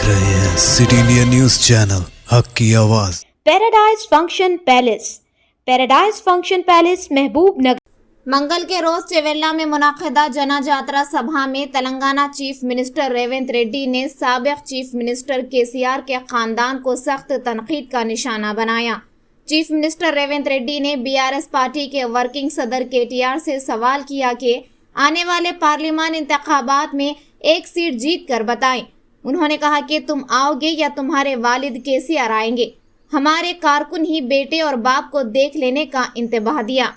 देख रहे हैं सिटी इंडिया न्यूज चैनल हक की आवाज। पैराडाइज फंक्शन पैलेस महबूब नगर। मंगल के रोज चेवेल्ला में मुनाकिदा जना यात्रा सभा में तेलंगाना चीफ मिनिस्टर रेवंत रेड्डी ने साबिक चीफ मिनिस्टर केसीआर के खानदान को सख्त तनकीद का निशाना बनाया। चीफ मिनिस्टर रेवंत रेड्डी ने बीआरएस पार्टी के वर्किंग सदर केटीआर से सवाल किया कि आने वाले पार्लियामान इंतखाबात में एक सीट जीत कर बताएं। उन्होंने कहा कि तुम आओगे या तुम्हारे वालिद केसीआर आएंगे। हमारे कारकुन ही बेटे और बाप को देख लेने का इंतबाह दिया।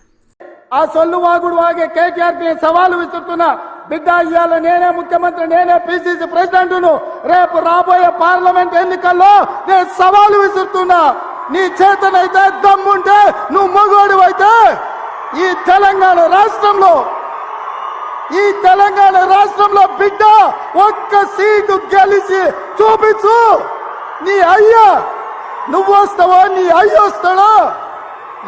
ఆ సొల్లువాగుడువాగే కేటీఆర్ కి సవాలు విసురుతున్నా, బిడ్డ ఇవాళ నేనే ముఖ్యమంత్రి, నేనే పిసిసి ప్రెసిడెంట్ను, రేపు రాబోయే పార్లమెంట్ ఎన్నికల్లో నేను సవాలు విసురుతున్నా. నీ చేతనైతే దమ్ముంటే నువ్వు మగోడు అయితే ఈ తెలంగాణ రాష్ట్రంలో బిడ్డ ఒక్క సీటు గెలిచి చూపించు. నీ అయ్యా నువ్వు వస్తావో నీ అయ్య వస్తాడో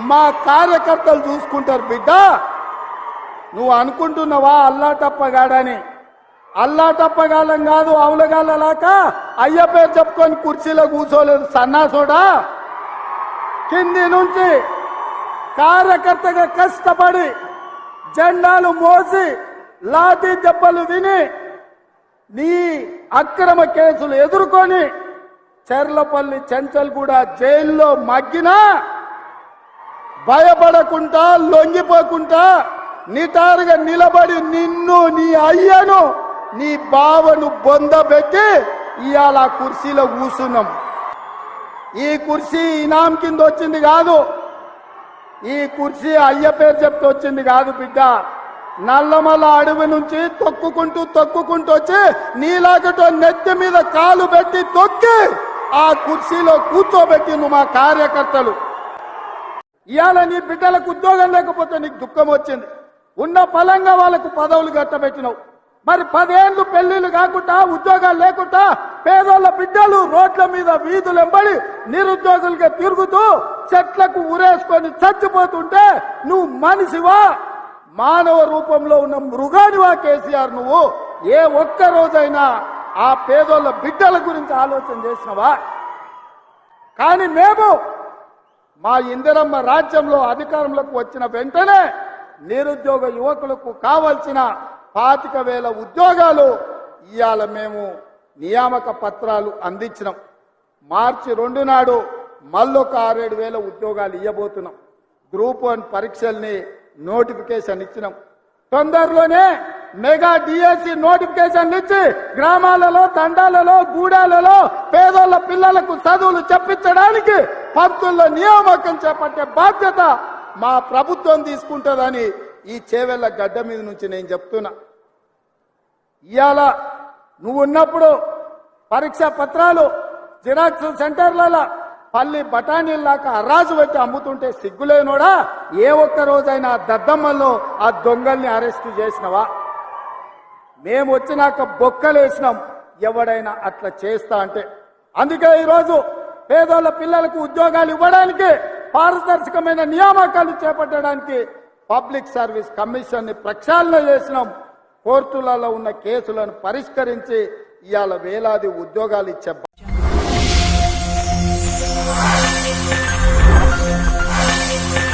మా కార్యకర్తలు చూసుకుంటారు. బిడ్డ నువ్వు అనుకుంటున్నావా అల్లాటప్పగాడని? అల్లాటప్పగాలం కాదు, అవులగాలలాక అయ్య పేరు చెప్పుకొని కుర్చీలో కూర్చోలేదు సన్నాసోడా. కింది నుంచి కార్యకర్తగా కష్టపడి జెండాలు మోసి లాఠీ దెబ్బలు విని నీ అక్రమ కేసులు ఎదుర్కొని చెర్లపల్లి చెంచల్గూడ జైల్లో మగ్గినా భయపడకుండా లొంగిపోకుండా నిటారుగా నిలబడి నిన్ను, నీ అయ్యను, నీ బావను బొందబెట్టి ఇవాళ కుర్చీలో కూర్చున్నాం. ఈ కుర్చీ ఇనాం కింద వచ్చింది కాదు, ఈ కుర్చీ అయ్య పేరు చెప్తూ వచ్చింది కాదు బిడ్డ. నల్లమల్ల అడవి నుంచి తొక్కుకుంటూ వచ్చి నీలాగటో నెత్తి మీద కాలు పెట్టి తొక్కి ఆ కుర్చీలో కూర్చోబెట్టింది మా కార్యకర్తలు. ఇవాళ నీ బిడ్డలకు ఉద్యోగం లేకపోతే నీకు దుఃఖం వచ్చింది. ఉన్న పలంగా వాళ్ళకు పదవులు కట్టబెట్టినావు. మరి 10 ఏళ్ళు పెళ్లిళ్ళు కాకుండా ఉద్యోగాలు లేకుండా పేదోళ్ళ బిడ్డలు రోడ్ల మీద వీధులు ఎంబడి నిరుద్యోగులుగా తిరుగుతూ చెట్లకు ఉరేసుకొని చచ్చిపోతుంటే నువ్వు మనిషివా, మానవ రూపంలో ఉన్న మృగానివా కేసీఆర్? నువ్వు ఏ ఒక్క రోజైనా ఆ పేదోళ్ళ బిడ్డల గురించి ఆలోచన చేసినవా? కానీ మేము మా ఇందిరమ్మ రాజ్యంలో అధికారంలోకి వచ్చిన వెంటనే నిరుద్యోగ యువకులకు కావలసిన 25,000 ఉద్యోగాలు ఇవాళ మేము నియామక పత్రాలు అందించినాం. మార్చి 2 నాడు మళ్ళొక 6-7 ఉద్యోగాలు ఇవ్వబోతున్నాం. గ్రూప్ 1 పరీక్షల్ని నోటిఫికేషన్ ఇచ్చినాం. తొందరలోనే మెగా డిఎస్సి నోటిఫికేషన్ ఇచ్చి గ్రామాలలో, తండాలలో, గూడాలలో పేదోళ్ల పిల్లలకు చదువులు చెప్పించడానికి పంతుల్లో నియామకం చేపట్టే బాధ్యత మా ప్రభుత్వం తీసుకుంటుందని ఈ చేవెళ్ల గడ్డ మీద నుంచి నేను చెప్తున్నా. ఇవాళ నువ్వు ఉన్నప్పుడు పరీక్ష పత్రాలు జిరాక్స్ సెంటర్లలో పల్లి బఠానీల్లాగా అరాజు పెట్టి అమ్ముతుంటే సిగ్గులేనోడా? ఏ ఒక్క రోజైనా దద్దమ్మల్లో ఆ దొంగల్ని అరెస్టు చేసినవా? మేము వచ్చినాక బొక్కలేసినాం ఎవడైనా అట్లా చేస్తా అంటే. అందుకే ఈరోజు పేదోళ్ళ పిల్లలకు ఉద్యోగాలు ఇవ్వడానికి, పారదర్శకమైన నియామకాలు చేపట్టడానికి పబ్లిక్ సర్వీస్ కమిషన్ ని ప్రక్షాళన చేసినాం. కోర్టులలో ఉన్న కేసులను పరిష్కరించి ఇవాళ వేలాది ఉద్యోగాలు ఇచ్చే